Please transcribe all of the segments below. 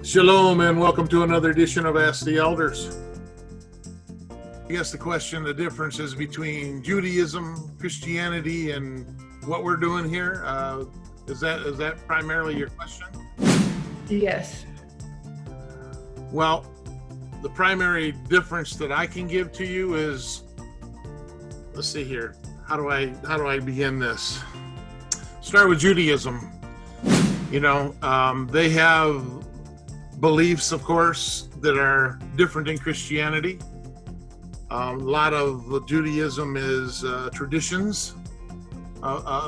Shalom and welcome to another edition of Ask the Elders. I guess the question, the differences between Judaism, Christianity, and what we're doing here, is that primarily your question? Yes. Well, the primary difference that I can give to you is, let's see here, how do I begin this? Start with Judaism. They have beliefs, of course, that are different than Christianity. A lot of Judaism is traditions,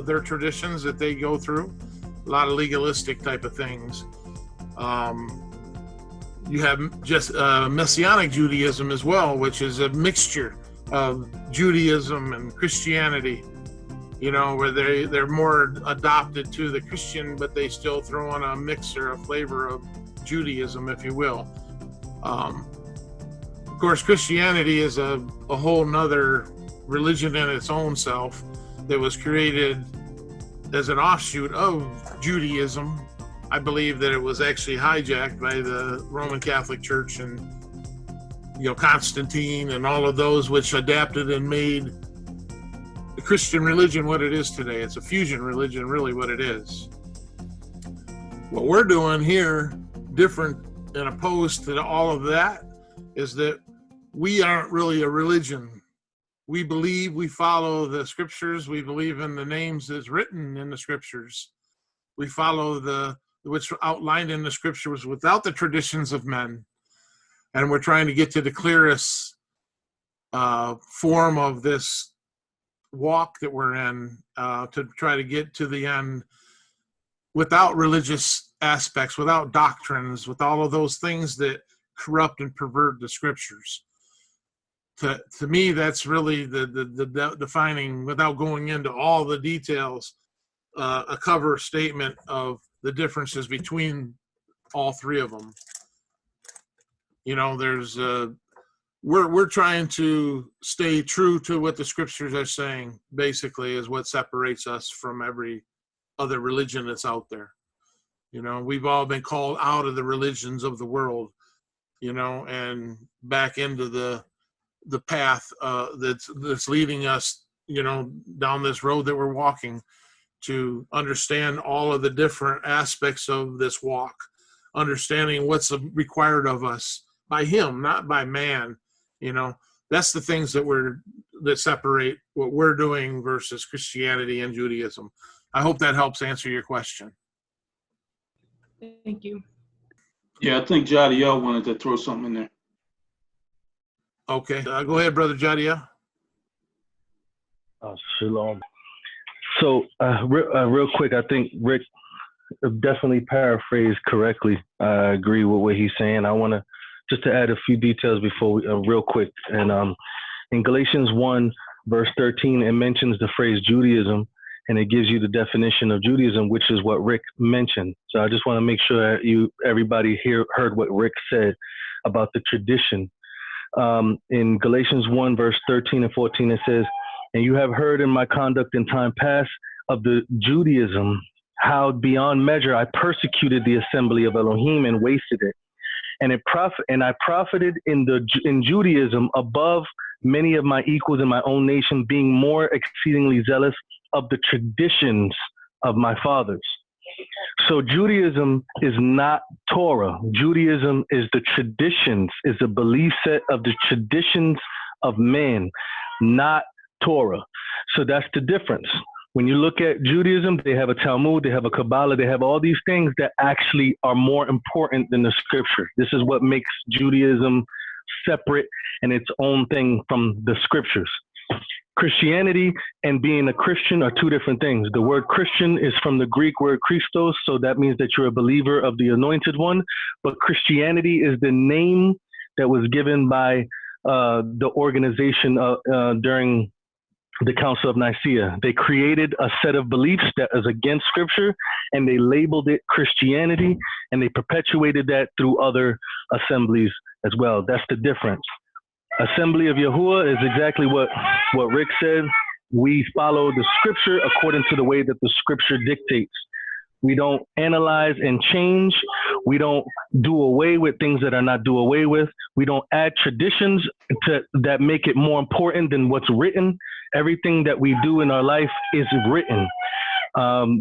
their traditions that they go through, a lot of legalistic type of things. You have just Messianic Judaism as well, which is a mixture of Judaism and Christianity, where they're more adopted to the Christian, but they still throw in a mixer, a flavor of Judaism, if you will. Of course, Christianity is a whole nother religion in its own self that was created as an offshoot of Judaism. I believe that it was actually hijacked by the Roman Catholic Church and Constantine and all of those, which adapted and made the Christian religion what it is today. It's a fusion religion, really what it is. What we're doing here, different and opposed to all of that, is that we aren't really a religion. We believe, we follow the scriptures. We believe in the names that's written in the scriptures. We follow what's outlined in the scriptures without the traditions of men. And we're trying to get to the clearest form of this walk that we're in, to try to get to the end without religious aspects, without doctrines, with all of those things that corrupt and pervert the scriptures. To me, that's really the defining, without going into all the details, a cover statement of the differences between all three of them. We're trying to stay true to what the scriptures are saying, basically, is what separates us from every other religion that's out there. We've all been called out of the religions of the world, and back into the path that's leading us, down this road that we're walking, to understand all of the different aspects of this walk, understanding what's required of us by Him, not by man. That's the things that separate what we're doing versus Christianity and Judaism. I hope that helps answer your question. Thank you. Yeah, I think Jadiel wanted to throw something in there. Okay, go ahead, Brother Jadiel. Shalom. So real quick, I think Rick definitely paraphrased correctly. I agree with what he's saying. I want to just to add a few details before we, real quick. And in Galatians 1, verse 13, it mentions the phrase Judaism, and it gives you the definition of Judaism, which is what Rick mentioned. So I just want to make sure everybody here heard what Rick said about the tradition. In Galatians 1, verse 13 and 14, it says, "And you have heard in my conduct in time past of the Judaism, how beyond measure I persecuted the assembly of Elohim and wasted it. And I profited in Judaism above many of my equals in my own nation, being more exceedingly zealous of the traditions of my fathers." So Judaism is not Torah. Judaism is the traditions, is a belief set of the traditions of man, not Torah. So that's the difference. When you look at Judaism, they have a Talmud, they have a Kabbalah, they have all these things that actually are more important than the scripture. This is what makes Judaism separate and its own thing from the scriptures. Christianity and being a Christian are two different things. The word Christian is from the Greek word Christos, so that means that you're a believer of the Anointed One. But Christianity is the name that was given by the organization during the Council of Nicaea. They created a set of beliefs that is against Scripture, and they labeled it Christianity, and they perpetuated that through other assemblies as well. That's the difference. Assembly of Yahuah is exactly what Rick said. We follow the Scripture according to the way that the Scripture dictates. We don't analyze and change. We don't do away with things that are not do away with. We don't add traditions that make it more important than what's written. Everything that we do in our life is written.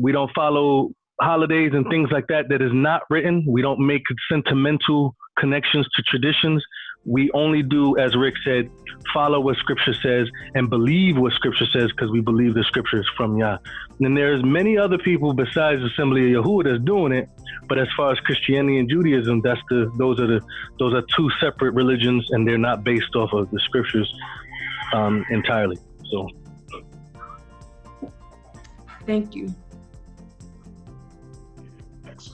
We don't follow holidays and things like that is not written. We don't make sentimental connections to traditions. We only do, as Rick said, follow what Scripture says and believe what Scripture says, because we believe the Scripture is from Yah. And there's many other people besides the Assembly of Yahuah that's doing it. But as far as Christianity and Judaism, those are two separate religions, and they're not based off of the Scriptures entirely. So, Thank you.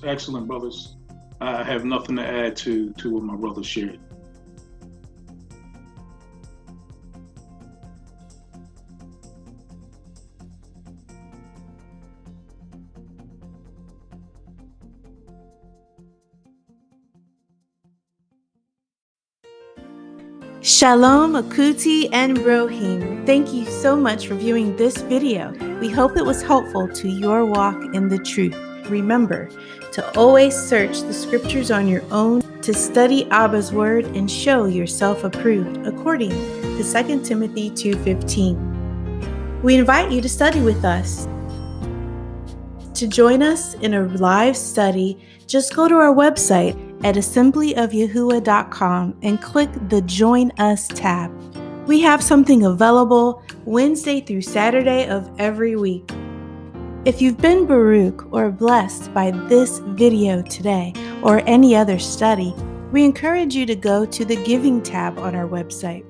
Excellent, brothers. I have nothing to add to what my brother shared. Shalom, Akuti, and Brohim. Thank you so much for viewing this video. We hope it was helpful to your walk in the truth. Remember to always search the scriptures on your own, to study Abba's word and show yourself approved, according to 2 Timothy 2:15. We invite you to study with us. To join us in a live study, just go to our website at assemblyofyahuah.com and click the Join Us tab. We have something available Wednesday through Saturday of every week. If you've been Baruch or blessed by this video today or any other study, we encourage you to go to the Giving tab on our website.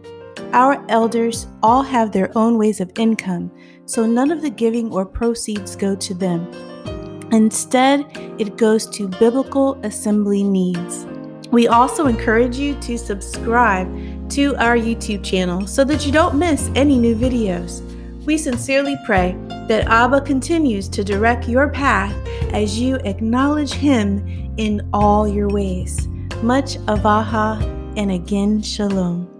Our elders all have their own ways of income, so none of the giving or proceeds go to them. Instead, it goes to biblical assembly needs. We also encourage you to subscribe to our YouTube channel so that you don't miss any new videos. We sincerely pray that Abba continues to direct your path as you acknowledge Him in all your ways. Much avaha, and again, shalom.